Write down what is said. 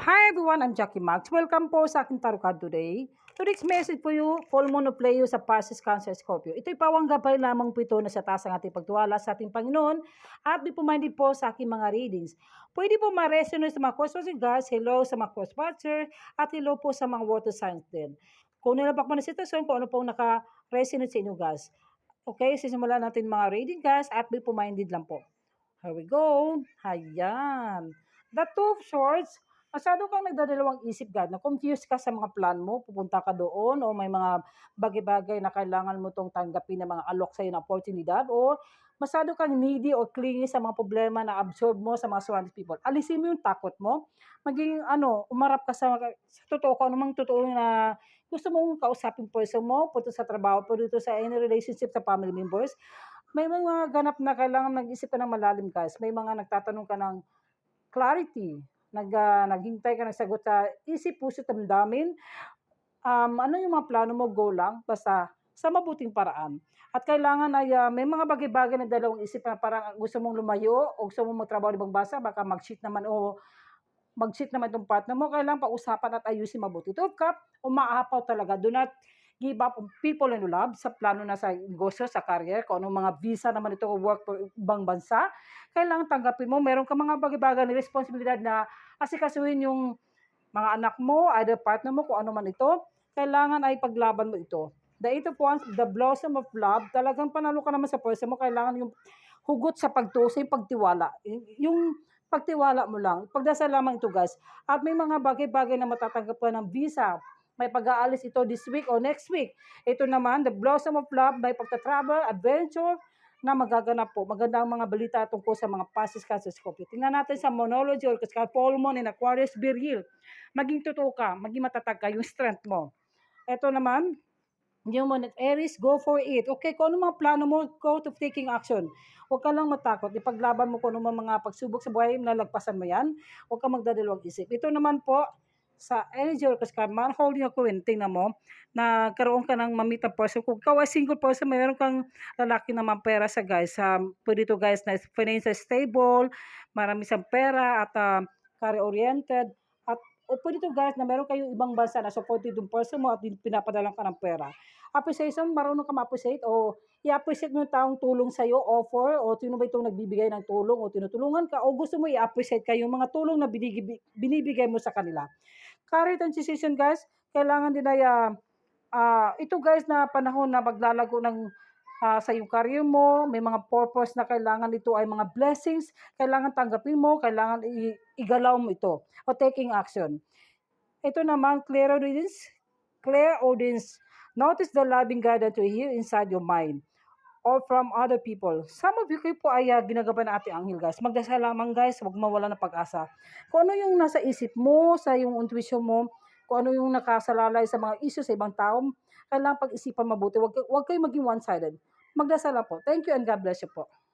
Hi everyone, I'm Jackie Max. Welcome po sa aking tarot card today. Today's message po you, full moon of Leo sa Pisces, Cancer, Scorpio. Ito'y pawang gabay lamang po ito na sa taas ang ating pagtuwala sa ating Panginoon at be minded po sa aking mga readings. Pwede po ma-resonate sa mga questions and guys, hello sa mga cross-watcher at hello po sa mga water signs din. Kung nilabak mo na sitwasyon, kung ano pong naka-resonate sa inyo guys. Okay, sisimulan natin mga reading guys at be minded lang po. Here we go. Ayan. The Two of Swords, masyado kang nagdadalawang isip, God, na confused ka sa mga plan mo, pupunta ka doon, o may mga bagay-bagay na kailangan mo tong tanggapin ng mga alok sa'yo na oportunidad, o masyado kang needy o clingy sa mga problema na absorb mo sa mga surrounding people. Alisin mo yung takot mo. Maging, umarap ka sa totoo, kung anumang totoo na gusto mong kausapin person mo, punto sa trabaho, punto sa any relationship sa family members. May mga ganap na kailangan mag-isip ka ng malalim, guys. May mga nagtatanong ka ng clarity, naghintay ka ng sagot sa isip, puso, damdamin. Ano yung mga plano mo, go lang, basta sa mabuting paraan. At kailangan ay may mga bagay-bagay na dalawang isip na parang gusto mong lumayo o gusto mong magtrabaho ng ibang bansa, baka mag-cheat naman o mag-cheat naman itong partner mo, kailangan pag-usapan at ayusin mabuti. Two of Cup, umaapaw talaga. Do not give up on people and love sa plano na sa negosyo, sa career, kung anong mga visa naman ito, work for ibang bansa, kailangan tanggapin mo. Meron ka mga bagay-bagay na responsibilidad na asikasuhin yung mga anak mo, either partner mo, kung ano man ito, kailangan ay paglaban mo ito. The Eight of Wands, the blossom of love, talagang panalo ka naman sa person mo, kailangan yung hugot sa pagtusa, yung pagtiwala. Yung pagtiwala mo lang, pagdasal lamang ito guys. At may mga bagay-bagay na matatanggap ka ng visa, may pag-aalis ito this week o next week. Ito naman, the blossom of love, may pagta-travel, adventure, na magaganap po. Maganda ang mga balita tungkol sa mga Pisces, Cancer, Scorpio. Tingnan natin sa monology or kasi full moon in Aquarius, be real. Maging totoo ka, maging matatag ka, yung strength mo. Ito naman, yung mga Aries, go for it. Okay, kung ano mga plano mo, go to taking action. Huwag ka lang matakot. Ipaglaban mo kung ano mga pagsubok sa buhay, nalagpasan mo yan. Huwag ka magdadalawang isip. Ito naman po, sa energy or kasi man holding a coin, tingnan mo, na karoon ka ng mamita person. Kung ikaw ay single person, mayroon kang lalaki naman pera sa guys. Pwede ito guys na financial stable, marami siyang pera at career-oriented. At o pwede ito guys na meron kayong ibang bansa na supported yung person mo at pinapadala ka ng pera. Appreciation, marunong ka ma-appreciate o i-appreciate mo yung taong tulong sa'yo, offer, o sino ba itong nagbibigay ng tulong o tinutulungan ka, o gusto mo i-appreciate ka yung mga tulong na binibigay mo sa kanila. Career transition guys, kailangan din ay ito guys na panahon na maglalago ng sa yung career mo, may mga purpose na kailangan ito ay mga blessings, kailangan tanggapin mo, kailangan igalaw mo ito o taking action. Ito naman, clear audience. Notice the loving guidance you hear inside your mind or from other people. Some of you kayo po ay ginagabayan ng ating anghel guys. Magdasal lamang guys, huwag mawala ng pag-asa. Kung ano yung nasa isip mo, sa yung intuition mo, kung ano yung nakasalalay sa mga issues sa ibang tao, kailangan pag-isipan mabuti. Huwag kayo maging one-sided. Magdasal lang po. Thank you and God bless you po.